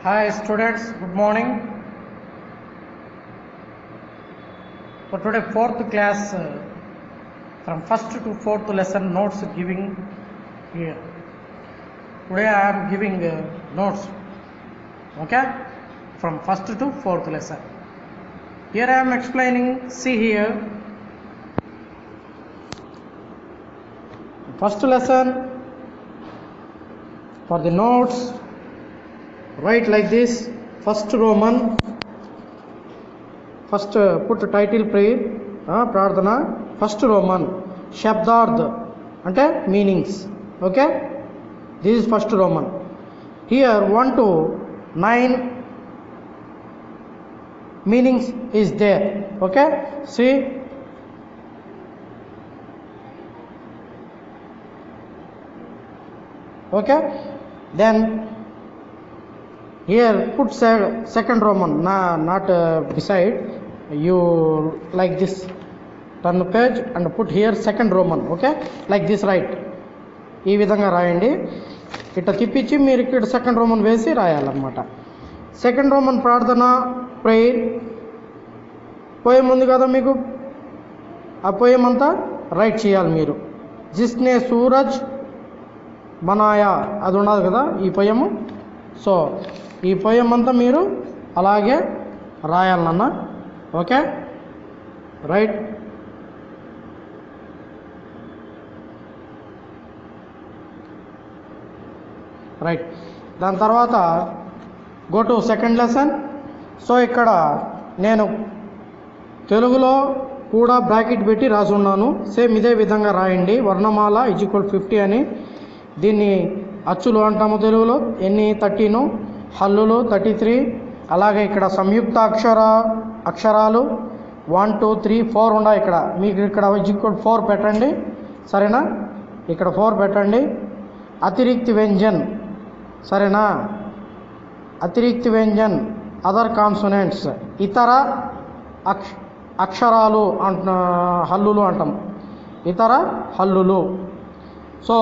Hi students, good morning. For today fourth class from first to fourth lesson notes giving here. Today I am giving notes, okay, from first to fourth lesson. Here I am explaining, see here, first lesson. For the notes, write like this: first Roman, first put title prayer, ప్రార్థన. First Roman, శబ్దార్థ అంటే meanings, okay. This is first Roman. Here 1 to 9 meanings is there, okay. See okay, then here put second Roman, not beside, you like this, turn the page and put here second Roman, okay, like this, right. ఈ విధంగా రాయండి. ఇట్లా తిప్పించి మీరు ఇక్కడ second Roman వేసి రాయాలన్నమాట. Second Roman ప్రార్థన, prayer. Poem ఉంది కదా మీకు, ఆ పోయం అంతా రైట్ చేయాలి మీరు. జిస్నే సూరజ్ మనాయా, అది ఉండదు కదా ఈ పోయము. సో ఈ పోయం అంతా మీరు అలాగే రాయాలన్న, ఓకే, రైట్. రైట్. దాని తర్వాత go to second lesson. So ఇక్కడ నేను తెలుగులో కూడా బ్రాకెట్ పెట్టి రాసి ఉన్నాను. సేమ్ ఇదే విధంగా రాయండి. వర్ణమాల =50 అని. దీన్ని అచ్చులు అంటాము తెలుగులో. ఎన్ని 13, హల్లులు 33. అలాగే ఇక్కడ సంయుక్త అక్షరాలు 1 2 3 4 ఉన్నాయి. ఇక్కడ మీకు ఇక్కడ =4 పెట్టండి, సరేనా. ఇక్కడ 4 పెట్టండి. అతిరిక్తి వ్యంజన్, సరేనా. అతిరిక్తి వ్యంజన్, అదర్ కాన్సోనెంట్స్, ఇతర అక్షరాలు హల్లులు అంటాం, ఇతర హల్లులు. సో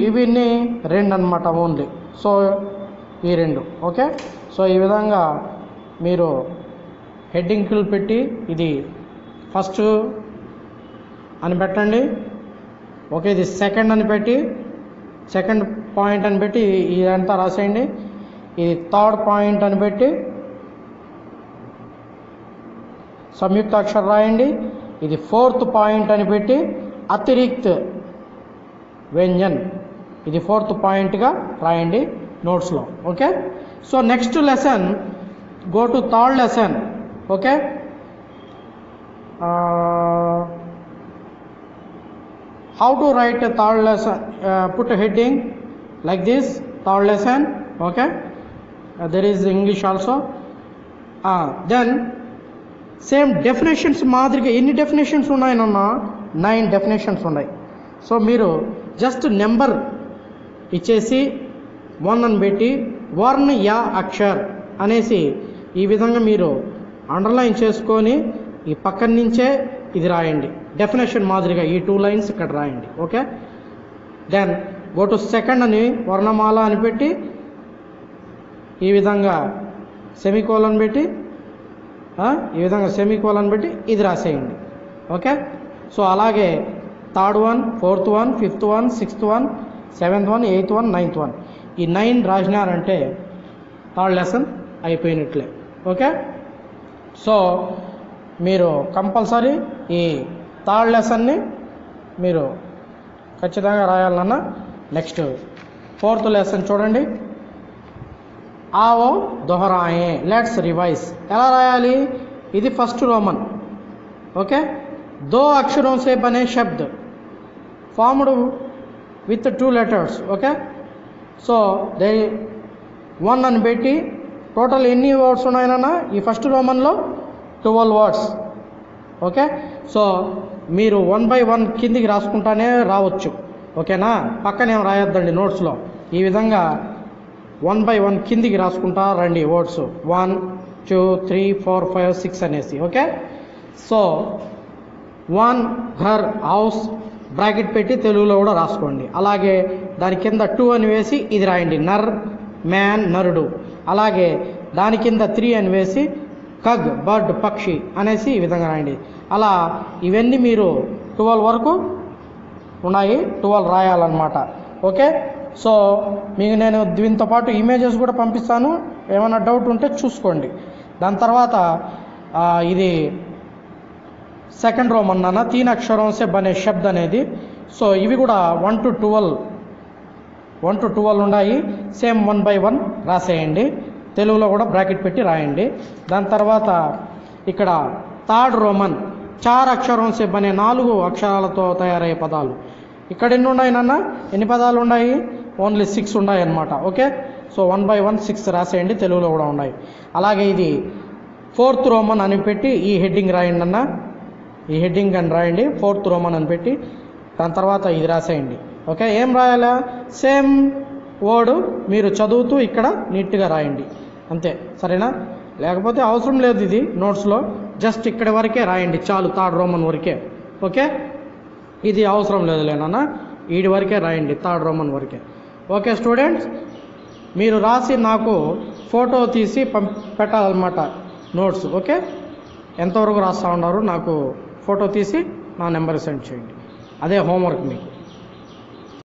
ఇవన్నీ 2 అన్నమాట ఓన్లీ. సో ఈ 2, ఓకే. సో ఈ విధంగా మీరు హెడ్డింగ్లు పెట్టి ఇది ఫస్ట్ అని పెట్టండి, ఓకే. ఇది సెకండ్ అని పెట్టి, సెకండ్ పాయింట్ అని పెట్టి ఇదంతా రాసేయండి. ఇది థర్డ్ పాయింట్ అని పెట్టి సంయుక్త అక్షరం రాయండి. ఇది ఫోర్త్ పాయింట్ అని పెట్టి అతిరిక్త్ వ్యంజన్, ఇది ఫోర్త్ పాయింట్గా రాయండి నోట్స్లో, okay. So next lesson, go to third lesson, okay. How to write third lesson, put heading like this, third lesson, okay. There is English also. Then same definitions మాదిరిగా ఎన్ని definitions ఉన్నాయనన్నా 9 definitions ఉన్నాయి. So మీరు just number ఇచ్చేసి 1 అని పెట్టి వర్ణ yeah Axar అనేసి ఈ విధంగా మీరు అండర్లైన్ చేసుకొని ఈ పక్కన నుంచే ఇది రాయండి. డెఫినేషన్ మాదిరిగా ఈ 2 లైన్స్ ఇక్కడ రాయండి, okay. Then go to second అని వర్ణమాల అని పెట్టి ఈ విధంగా సెమీకోలన్ పెట్టి, ఈ విధంగా సెమీకోలన్ పెట్టి ఇది రాసేయండి, ఓకే. సో అలాగే third 1, fourth 1, fifth 1, sixth 1, seventh 1, eighth 1, ninth 1, ఈ 9 రాసినారంటే థర్డ్ లెసన్ అయిపోయినట్లే, ఓకే. సో మీరు కంపల్సరీ ఈ థర్డ్ లెసన్ని మీరు ఖచ్చితంగా రాయాలన్న. నెక్స్ట్ ఫోర్త్ లెసన్ చూడండి. Ao దొహరాయే, let's revise. ఎలా రాయాలి? ఇది ఫస్ట్ రోమన్, ఓకే. 2 అక్షरों से बने शब्द formed with 2 letters, okay. So they 1 అని పెట్టి టోటల్ ఎన్ని వర్డ్స్ ఉన్నాయన్నా ఈ ఫస్ట్ రోమన్లో 12 వర్డ్స్, ఓకే. సో మీరు 1 by 1 కిందికి రాసుకుంటానే రావచ్చు, ఓకేనా. పక్కనేం రాయొద్దండి నోట్స్లో. ఈ విధంగా 1 by 1 కిందికి రాసుకుంటా రండి వర్డ్స్, 1 2 3 4 5 6 అనేసి, okay. So 1 Ghar, house, bracket పెట్టి తెలుగులో కూడా రాసుకోండి. అలాగే దాని కింద 2 అని వేసి ఇది రాయండి, నర్ మ్యాన్ నరుడు. అలాగే దాని కింద 3 అని వేసి కగ్ బర్డ్ పక్షి అనేసి ఈ విధంగా రాయండి. అలా ఇవన్నీ మీరు 12 వరకు ఉన్నాయి, 12 రాయాలన్నమాట. ఓకే, సో మీకు నేను దీంతో పాటు ఇమేజెస్ కూడా పంపిస్తాను, ఏమైనా డౌట్ ఉంటే చూసుకోండి. దాని తర్వాత ఇది సెకండ్ రోమన్ అన్న 3 అక్షరం సే బనే శబ్ద్ అనేది. సో ఇవి కూడా 1 to 12 ఉన్నాయి. సేమ్ 1 by 1 రాసేయండి, తెలుగులో కూడా బ్రాకెట్ పెట్టి రాయండి. దాని తర్వాత ఇక్కడ థర్డ్ రోమన్ 4 అక్షరం సే బనే 4 అక్షరాలతో తయారయ్యే పదాలు. ఇక్కడ ఎన్ని ఉన్నాయి నాన్న, ఎన్ని పదాలు ఉన్నాయి? ఓన్లీ 6 ఉన్నాయి అన్నమాట. ఓకే, సో 1 by 1 6 రాసేయండి, తెలుగులో కూడా ఉన్నాయి. అలాగే ఇది ఫోర్త్ రోమన్ అని పెట్టి ఈ హెడ్డింగ్ రాయండి అన్న, ఈ హెడ్డింగ్ అని రాయండి, ఫోర్త్ రోమన్ అని పెట్టి దాని తర్వాత ఇది రాసేయండి. ఓకే, ఏం రాయాలా? సేమ్ వర్డ్ మీరు చదువుతూ ఇక్కడ నీట్గా రాయండి, అంతే, సరేనా? లేకపోతే అవసరం లేదు ఇది నోట్స్లో, జస్ట్ ఇక్కడి వరకే రాయండి చాలు, థర్డ్ రోమన్ వరకే. ఓకే, ఇది అవసరం లేదులేనన్నా, వీడి వరకే రాయండి, థర్డ్ రోమన్ వరకే. ఓకే స్టూడెంట్స్, మీరు రాసి నాకు ఫోటో తీసి పెట్టాలన్నమాట నోట్స్. ఓకే, ఎంతవరకు రాస్తూ ఉన్నారు నాకు ఫోటో తీసి నా నెంబర్కి సెండ్ చేయండి, అదే హోంవర్క్ మీకు.